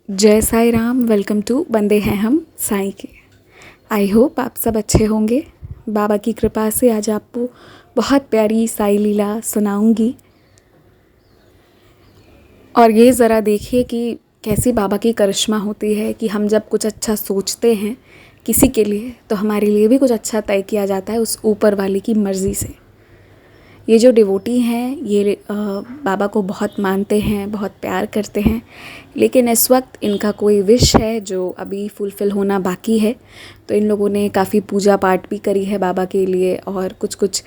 जय Sai Ram. Welcome to बंदे हैं हम साईं के। आई होप आप सब अच्छे होंगे। बाबा की कृपा से आज आपको बहुत प्यारी साई लीला सुनाऊंगी। और ये ज़रा देखिए कि कैसी बाबा की करिश्मा होती है कि हम जब कुछ अच्छा सोचते हैं किसी के लिए तो हमारे लिए भी कुछ अच्छा तय किया जाता है उस ऊपर वाले की मर्ज़ी से। ये जो डिवोटी हैं ये बाबा को बहुत मानते हैं, बहुत प्यार करते हैं, लेकिन इस वक्त इनका कोई विश है जो अभी फुलफ़िल होना बाकी है। तो इन लोगों ने काफ़ी पूजा पाठ भी करी है बाबा के लिए और कुछ कुछ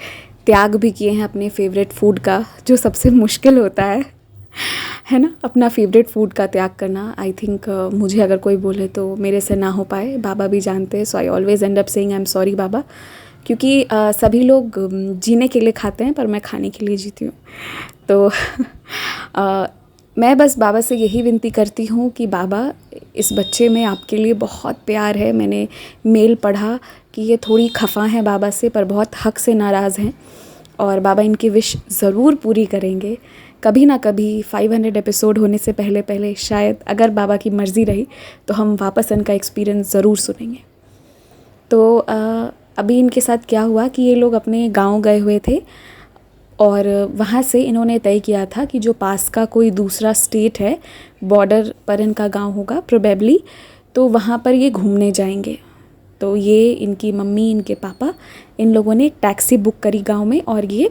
त्याग भी किए हैं अपने फेवरेट फूड का, जो सबसे मुश्किल होता है ना, अपना फेवरेट फूड का त्याग करना। आई थिंक मुझे अगर कोई बोले तो मेरे से ना हो पाए, बाबा भी जानते हैं। So I always end up saying I am sorry बाबा, क्योंकि सभी लोग जीने के लिए खाते हैं पर मैं खाने के लिए जीती हूँ। तो मैं बस बाबा से यही विनती करती हूँ कि बाबा, इस बच्चे में आपके लिए बहुत प्यार है। मैंने मेल पढ़ा कि ये थोड़ी खफा हैं बाबा से, पर बहुत हक से नाराज़ हैं और बाबा इनकी विश ज़रूर पूरी करेंगे। कभी ना कभी 500 एपिसोड होने से पहले पहले शायद, अगर बाबा की मर्ज़ी रही, तो हम वापस इनका एक्सपीरियंस ज़रूर सुनेंगे। तो अभी इनके साथ क्या हुआ कि ये लोग अपने गांव गए हुए थे और वहाँ से इन्होंने तय किया था कि जो पास का कोई दूसरा स्टेट है, बॉर्डर पर इनका गांव होगा प्रोबेबली, तो वहाँ पर ये घूमने जाएंगे। तो ये इनकी मम्मी, इनके पापा, इन लोगों ने एक टैक्सी बुक करी गांव में और ये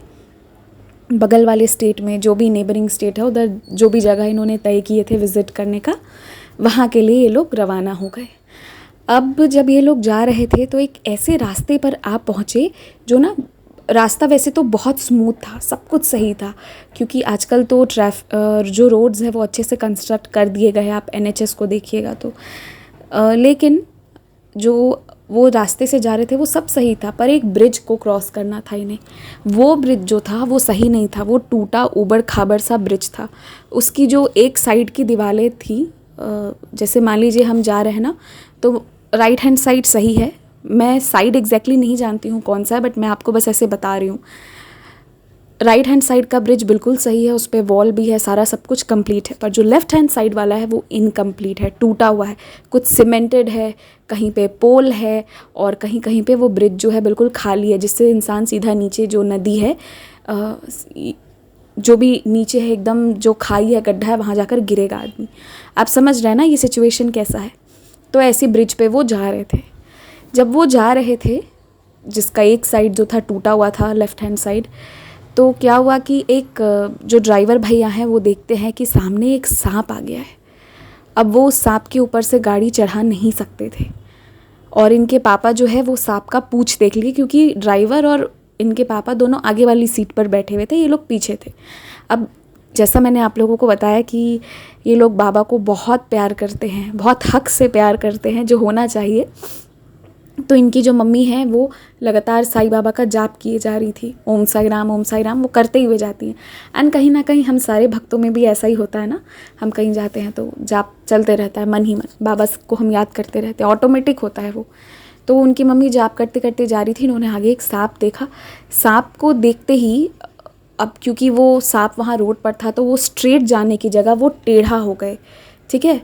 बगल वाले स्टेट में, जो भी नेबरिंग स्टेट है उधर, जो भी जगह इन्होंने तय किए थे विज़िट करने का, वहाँ के लिए ये लोग रवाना हो गए। अब जब ये लोग जा रहे थे तो एक ऐसे रास्ते पर आप पहुँचे जो ना, रास्ता वैसे तो बहुत स्मूथ था, सब कुछ सही था, क्योंकि आजकल तो जो रोड्स है वो अच्छे से कंस्ट्रक्ट कर दिए गए हैं। आप NHS को देखिएगा तो लेकिन जो वो रास्ते से जा रहे थे वो सब सही था, पर एक ब्रिज को क्रॉस करना था इन्हें। वो ब्रिज जो था वो सही नहीं था, वो टूटा ऊबड़ खाबड़ सा ब्रिज था। उसकी जो एक साइड की दीवारें थी, जैसे मान लीजिए हम जा रहे हैं ना, तो राइट हैंड साइड सही है, मैं साइड एग्जैक्टली नहीं जानती हूँ कौन सा है, बट मैं आपको बस ऐसे बता रही हूँ। राइट हैंड साइड का ब्रिज बिल्कुल सही है, उस पर वॉल भी है, सारा सब कुछ कंप्लीट है, पर जो लेफ़्ट हैंड साइड वाला है वो इनकम्प्लीट है, टूटा हुआ है, कुछ सीमेंटेड है, कहीं पे पोल है और कहीं कहीं पे वो ब्रिज जो है बिल्कुल खाली है, जिससे इंसान सीधा नीचे जो नदी है, जो भी नीचे है एकदम, जो खाई है, गड्ढा है, वहाँ जाकर गिरेगा आदमी। आप समझ रहे हैं ना ये सिचुएशन कैसा है। तो ऐसी ब्रिज पे वो जा रहे थे। जब वो जा रहे थे, जिसका एक साइड जो था टूटा हुआ था, लेफ़्ट हैंड साइड, तो क्या हुआ कि एक जो ड्राइवर भैया हैं वो देखते हैं कि सामने एक सांप आ गया है। अब वो सांप के ऊपर से गाड़ी चढ़ा नहीं सकते थे और इनके पापा जो है वो सांप का पूँछ देख लिए, क्योंकि ड्राइवर और इनके पापा दोनों आगे वाली सीट पर बैठे हुए थे, ये लोग पीछे थे। अब जैसा मैंने आप लोगों को बताया कि ये लोग बाबा को बहुत प्यार करते हैं, बहुत हक से प्यार करते हैं, जो होना चाहिए। तो इनकी जो मम्मी हैं वो लगातार साईं बाबा का जाप किए जा रही थी, ओम साई राम, ओम साई राम, वो करते हुए जाती हैं। एंड कहीं ना कहीं हम सारे भक्तों में भी ऐसा ही होता है ना, हम कहीं जाते हैं तो जाप चलते रहता है, मन ही मन बाबा को हम याद करते रहते हैं, ऑटोमेटिक होता है वो। तो उनकी मम्मी जाप करते करते जा रही थी, इन्होंने आगे एक सांप देखा। सांप को देखते ही, अब क्योंकि वो सांप वहाँ रोड पर था तो वो स्ट्रेट जाने की जगह वो टेढ़ा हो गए, ठीक है,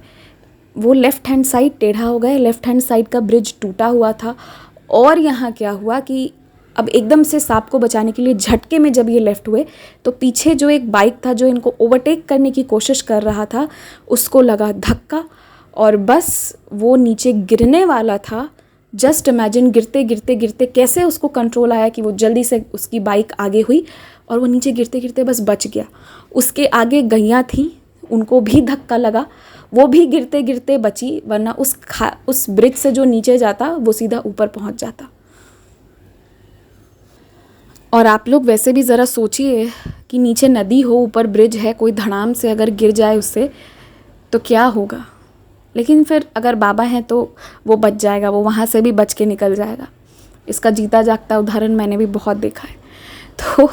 वो लेफ़्ट हैंड साइड टेढ़ा हो गए, लेफ़्ट हैंड साइड का ब्रिज टूटा हुआ था। और यहाँ क्या हुआ कि अब एकदम से सांप को बचाने के लिए झटके में जब ये लेफ़्ट हुए तो पीछे जो एक बाइक था जो इनको ओवरटेक करने की कोशिश कर रहा था, उसको लगा धक्का और बस वो नीचे गिरने वाला था। जस्ट इमेजिन, गिरते गिरते गिरते कैसे उसको कंट्रोल आया कि वो जल्दी से, उसकी बाइक आगे हुई और वो नीचे गिरते गिरते बस बच गया। उसके आगे गैया थी, उनको भी धक्का लगा, वो भी गिरते गिरते बची, वरना उस ब्रिज से जो नीचे जाता वो सीधा ऊपर पहुंच जाता। और आप लोग वैसे भी ज़रा सोचिए कि नीचे नदी हो, ऊपर ब्रिज है, कोई धड़ाम से अगर गिर जाए उससे तो क्या होगा। लेकिन फिर अगर बाबा हैं तो वो बच जाएगा, वो वहाँ से भी बच के निकल जाएगा। इसका जीता जागता उदाहरण मैंने भी बहुत देखा है। तो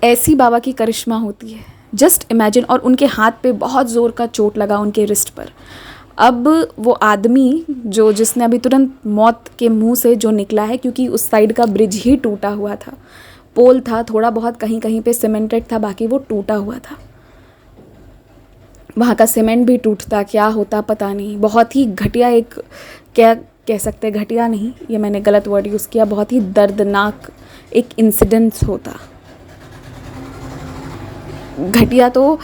ऐसी बाबा की करिश्मा होती है, जस्ट इमेजिन। और उनके हाथ पे बहुत ज़ोर का चोट लगा, उनके रिस्ट पर। अब वो आदमी जिसने अभी तुरंत मौत के मुंह से जो निकला है, क्योंकि उस साइड का ब्रिज ही टूटा हुआ था, पोल था, थोड़ा बहुत कहीं कहीं पे सीमेंटेड था, बाकी वो टूटा हुआ था। वहाँ का सीमेंट भी टूटता, क्या होता पता नहीं। बहुत ही घटिया, एक क्या कह सकते हैं, घटिया नहीं, ये मैंने गलत वर्ड यूज़ किया, बहुत ही दर्दनाक एक इंसिडेंट होता। घटिया तो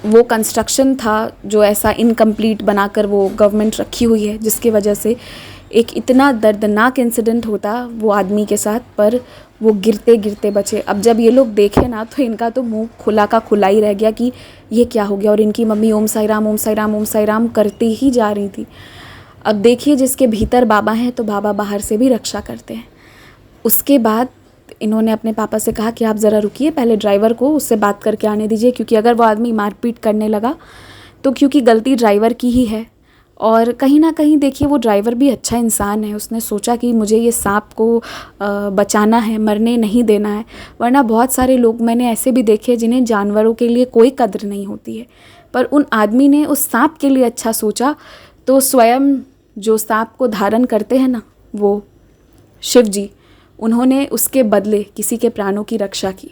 वो कंस्ट्रक्शन था जो ऐसा इनकम्प्लीट बनाकर वो गवर्नमेंट रखी हुई है, जिसकी वजह से एक इतना दर्दनाक इंसिडेंट होता वो आदमी के साथ, पर वो गिरते गिरते बचे। अब जब ये लोग देखे ना तो इनका तो मुंह खुला का खुला ही रह गया कि ये क्या हो गया, और इनकी मम्मी ओम साई राम ओम साई राम ओम साई राम करती ही जा रही थी। अब देखिए, जिसके भीतर बाबा हैं तो बाबा बाहर से भी रक्षा करते हैं। उसके बाद इन्होंने अपने पापा से कहा कि आप ज़रा रुकिए, पहले ड्राइवर को उससे बात करके आने दीजिए, क्योंकि अगर वो आदमी मारपीट करने लगा तो क्योंकि गलती ड्राइवर की ही है। और कहीं ना कहीं देखिए, वो ड्राइवर भी अच्छा इंसान है, उसने सोचा कि मुझे ये सांप को बचाना है, मरने नहीं देना है। वरना बहुत सारे लोग मैंने ऐसे भी देखे जिन्हें जानवरों के लिए कोई कद्र नहीं होती है, पर उन आदमी ने उस सांप के लिए अच्छा सोचा, तो स्वयं जो सांप को धारण करते हैं ना, वो शिव जी, उन्होंने उसके बदले किसी के प्राणों की रक्षा की।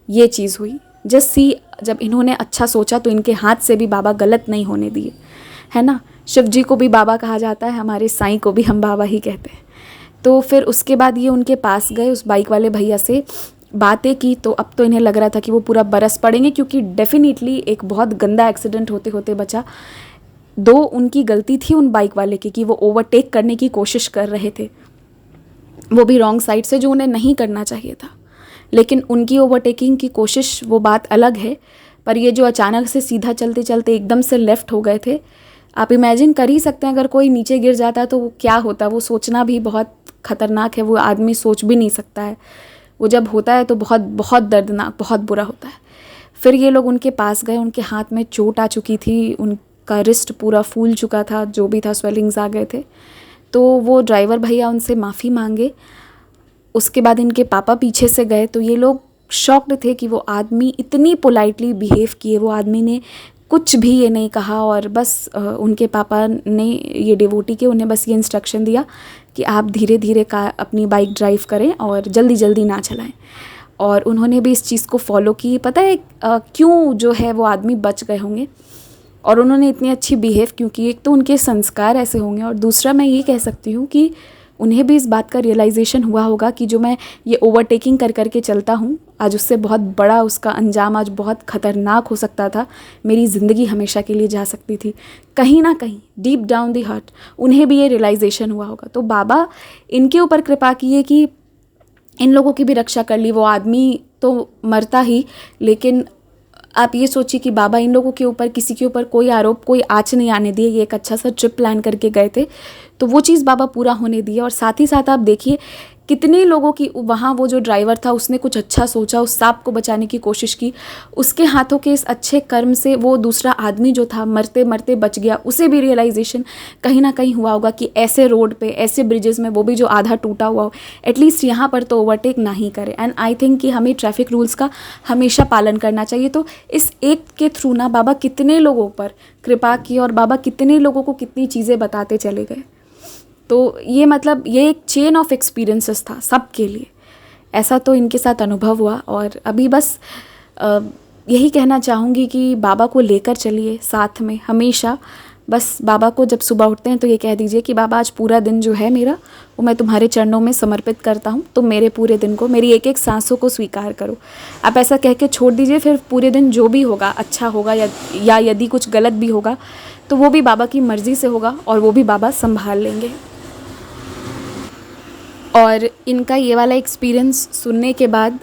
ये चीज़ हुई। जब इन्होंने अच्छा सोचा तो इनके हाथ से भी बाबा गलत नहीं होने दिए, है ना। शिव जी को भी बाबा कहा जाता है, हमारे साईं को भी हम बाबा ही कहते हैं। तो फिर उसके बाद ये उनके पास गए, उस बाइक वाले भैया से बातें की, तो अब तो इन्हें लग रहा था कि वो पूरा बरस पड़ेंगे, क्योंकि डेफिनेटली एक बहुत गंदा एक्सीडेंट होते होते बचा। दो उनकी गलती थी उन बाइक वाले की कि वो ओवरटेक करने की कोशिश कर रहे थे, वो भी रॉन्ग साइड से, जो उन्हें नहीं करना चाहिए था। लेकिन उनकी ओवरटेकिंग की कोशिश वो बात अलग है, पर ये जो अचानक से सीधा चलते चलते एकदम से लेफ़्ट हो गए थे, आप इमेजिन कर ही सकते हैं अगर कोई नीचे गिर जाता तो वो क्या होता। वो सोचना भी बहुत ख़तरनाक है, वो आदमी सोच भी नहीं सकता है। वो जब होता है तो बहुत बहुत दर्दनाक, बहुत बुरा होता है। फिर ये लोग उनके पास गए, उनके हाथ में चोट आ चुकी थी, उनका रिस्ट पूरा फूल चुका था, जो भी था स्वेलिंग्स आ गए थे। तो वो ड्राइवर भैया उनसे माफ़ी मांगे। उसके बाद इनके पापा पीछे से गए, तो ये लोग शॉक्ड थे कि वो आदमी इतनी पोलाइटली बिहेव किए, वो आदमी ने कुछ भी ये नहीं कहा, और बस उनके पापा ने, ये डिवोटी के, उन्हें बस ये इंस्ट्रक्शन दिया कि आप धीरे धीरे अपनी बाइक ड्राइव करें और जल्दी जल्दी ना चलाएं। और उन्होंने भी इस चीज़ को फॉलो की। पता है क्यों जो है वो आदमी बच गए होंगे, और उन्होंने इतनी अच्छी बिहेव क्यों की? एक तो उनके संस्कार ऐसे होंगे, और दूसरा मैं ये कह सकती हूँ कि उन्हें भी इस बात का रियलाइजेशन हुआ होगा कि जो मैं ये ओवरटेकिंग कर करके चलता हूँ, आज उससे बहुत बड़ा उसका अंजाम, आज बहुत ख़तरनाक हो सकता था, मेरी ज़िंदगी हमेशा के लिए जा सकती थी। कहीं ना कहीं डीप डाउन दी हार्ट उन्हें भी ये रियलाइजेशन हुआ होगा। तो बाबा इनके ऊपर कृपा किए कि इन लोगों की भी रक्षा कर ली। वो आदमी तो मरता ही, लेकिन आप ये सोचिए कि बाबा इन लोगों के ऊपर, किसी के ऊपर कोई आरोप, कोई आँच नहीं आने दिए। ये एक अच्छा सा ट्रिप प्लान करके गए थे, तो वो चीज़ बाबा पूरा होने दिया। और साथ ही साथ आप देखिए कितने लोगों की, वहाँ वो जो ड्राइवर था उसने कुछ अच्छा सोचा, उस सांप को बचाने की कोशिश की, उसके हाथों के इस अच्छे कर्म से वो दूसरा आदमी जो था मरते मरते बच गया। उसे भी रियलाइजेशन कहीं ना कहीं हुआ होगा कि ऐसे रोड पे, ऐसे ब्रिजेस में, वो भी जो आधा टूटा हुआ हो, एटलीस्ट यहाँ पर तो ओवरटेक ना ही करे। एंड आई थिंक कि हमें ट्रैफिक रूल्स का हमेशा पालन करना चाहिए। तो इस एक के थ्रू ना बाबा कितने लोगों पर कृपा की, और बाबा कितने लोगों को कितनी चीज़ें बताते चले गए। तो ये मतलब ये एक चेन ऑफ एक्सपीरियंसेस था सबके लिए। ऐसा तो इनके साथ अनुभव हुआ। और अभी बस यही कहना चाहूँगी कि बाबा को लेकर चलिए साथ में हमेशा। बस बाबा को जब सुबह उठते हैं तो ये कह दीजिए कि बाबा आज पूरा दिन जो है मेरा, वो मैं तुम्हारे चरणों में समर्पित करता हूँ। तुम मेरे पूरे दिन को, मेरी एक एक सांसों को स्वीकार करो। आप ऐसा कह के छोड़ दीजिए, फिर पूरे दिन जो भी होगा अच्छा होगा, या यदि कुछ गलत भी होगा तो वो भी बाबा की मर्ज़ी से होगा, और वो भी बाबा संभाल लेंगे। और इनका ये वाला एक्सपीरियंस सुनने के बाद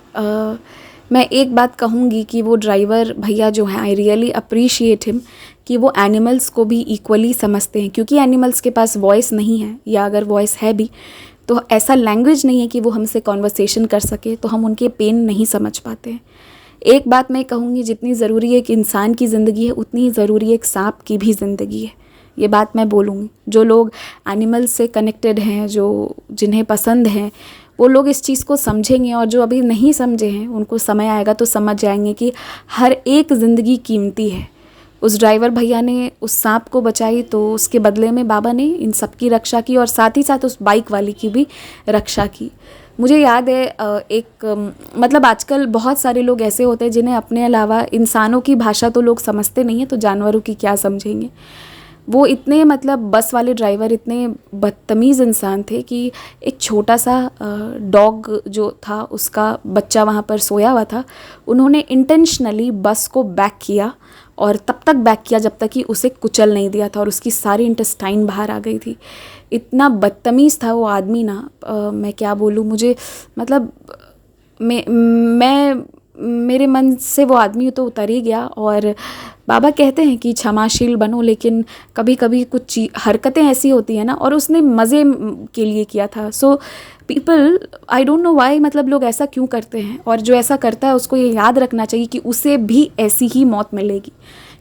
मैं एक बात कहूँगी कि वो ड्राइवर भैया जो हैं, आई रियली अप्रिशिएट हिम कि वो एनिमल्स को भी इक्वली समझते हैं। क्योंकि एनिमल्स के पास वॉइस नहीं है, या अगर वॉइस है भी तो ऐसा लैंग्वेज नहीं है कि वो हमसे कॉन्वर्सेशन कर सके, तो हम उनके पेन नहीं समझ पाते हैं। एक बात मैं कहूँगी, जितनी ज़रूरी एक इंसान की ज़िंदगी है उतनी ही ज़रूरी एक सांप की भी ज़िंदगी है। ये बात मैं बोलूँगी। जो लोग एनिमल्स से कनेक्टेड हैं, जो जिन्हें पसंद हैं, वो लोग इस चीज़ को समझेंगे, और जो अभी नहीं समझे हैं उनको समय आएगा तो समझ जाएंगे कि हर एक ज़िंदगी कीमती है। उस ड्राइवर भैया ने उस सांप को बचाई, तो उसके बदले में बाबा ने इन सब की रक्षा की, और साथ ही साथ उस बाइक वाली की भी रक्षा की। मुझे याद है मतलब आजकल बहुत सारे लोग ऐसे होते हैं जिन्हें अपने अलावा इंसानों की भाषा तो लोग समझते नहीं हैं, तो जानवरों की क्या समझेंगे। वो इतने मतलब बस वाले ड्राइवर इतने बदतमीज़ इंसान थे कि एक छोटा सा डॉग जो था उसका बच्चा वहाँ पर सोया हुआ था, उन्होंने इंटेंशनली बस को बैक किया और तब तक बैक किया जब तक कि उसे कुचल नहीं दिया था और उसकी सारी इंटेस्टाइन बाहर आ गई थी। इतना बदतमीज़ था वो आदमी ना, मैं क्या बोलूँ, मुझे मतलब मैं मेरे मन से वो आदमी तो उतर ही गया। और बाबा कहते हैं कि क्षमाशील बनो, लेकिन कभी कभी कुछ हरकतें ऐसी होती हैं ना, और उसने मज़े के लिए किया था। So people, I don't know why, मतलब लोग ऐसा क्यों करते हैं, और जो ऐसा करता है उसको ये याद रखना चाहिए कि उसे भी ऐसी ही मौत मिलेगी,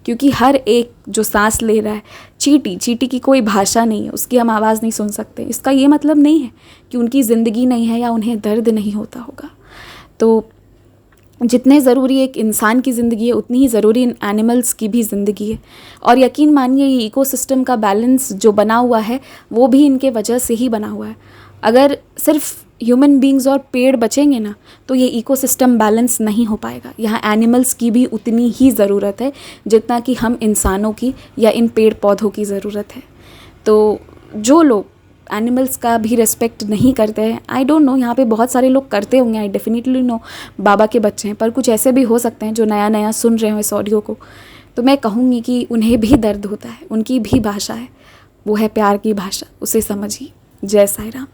क्योंकि हर एक जो सांस ले रहा है, चींटी की कोई भाषा नहीं है, उसकी हम आवाज़ नहीं सुन सकते। इसका ये मतलब नहीं है कि उनकी ज़िंदगी नहीं है या उन्हें दर्द नहीं होता होगा। तो जितने ज़रूरी एक इंसान की ज़िंदगी है, उतनी ही ज़रूरी इन एनिमल्स की भी ज़िंदगी है। और यकीन मानिए, ये इकोसिस्टम का बैलेंस जो बना हुआ है वो भी इनके वजह से ही बना हुआ है। अगर सिर्फ ह्यूमन बींग्स और पेड़ बचेंगे ना, तो ये इकोसिस्टम बैलेंस नहीं हो पाएगा। यहाँ एनिमल्स की भी उतनी ही ज़रूरत है जितना कि हम इंसानों की या इन पेड़ पौधों की ज़रूरत है। तो जो लोग एनिमल्स का भी रिस्पेक्ट नहीं करते हैं, आई डोंट नो, यहाँ पे बहुत सारे लोग करते होंगे, आई डेफिनेटली नो बाबा के बच्चे हैं, पर कुछ ऐसे भी हो सकते हैं जो नया नया सुन रहे हो इस ऑडियो को। तो मैं कहूँगी कि उन्हें भी दर्द होता है, उनकी भी भाषा है, वो है प्यार की भाषा, उसे समझिए। जय साईं राम।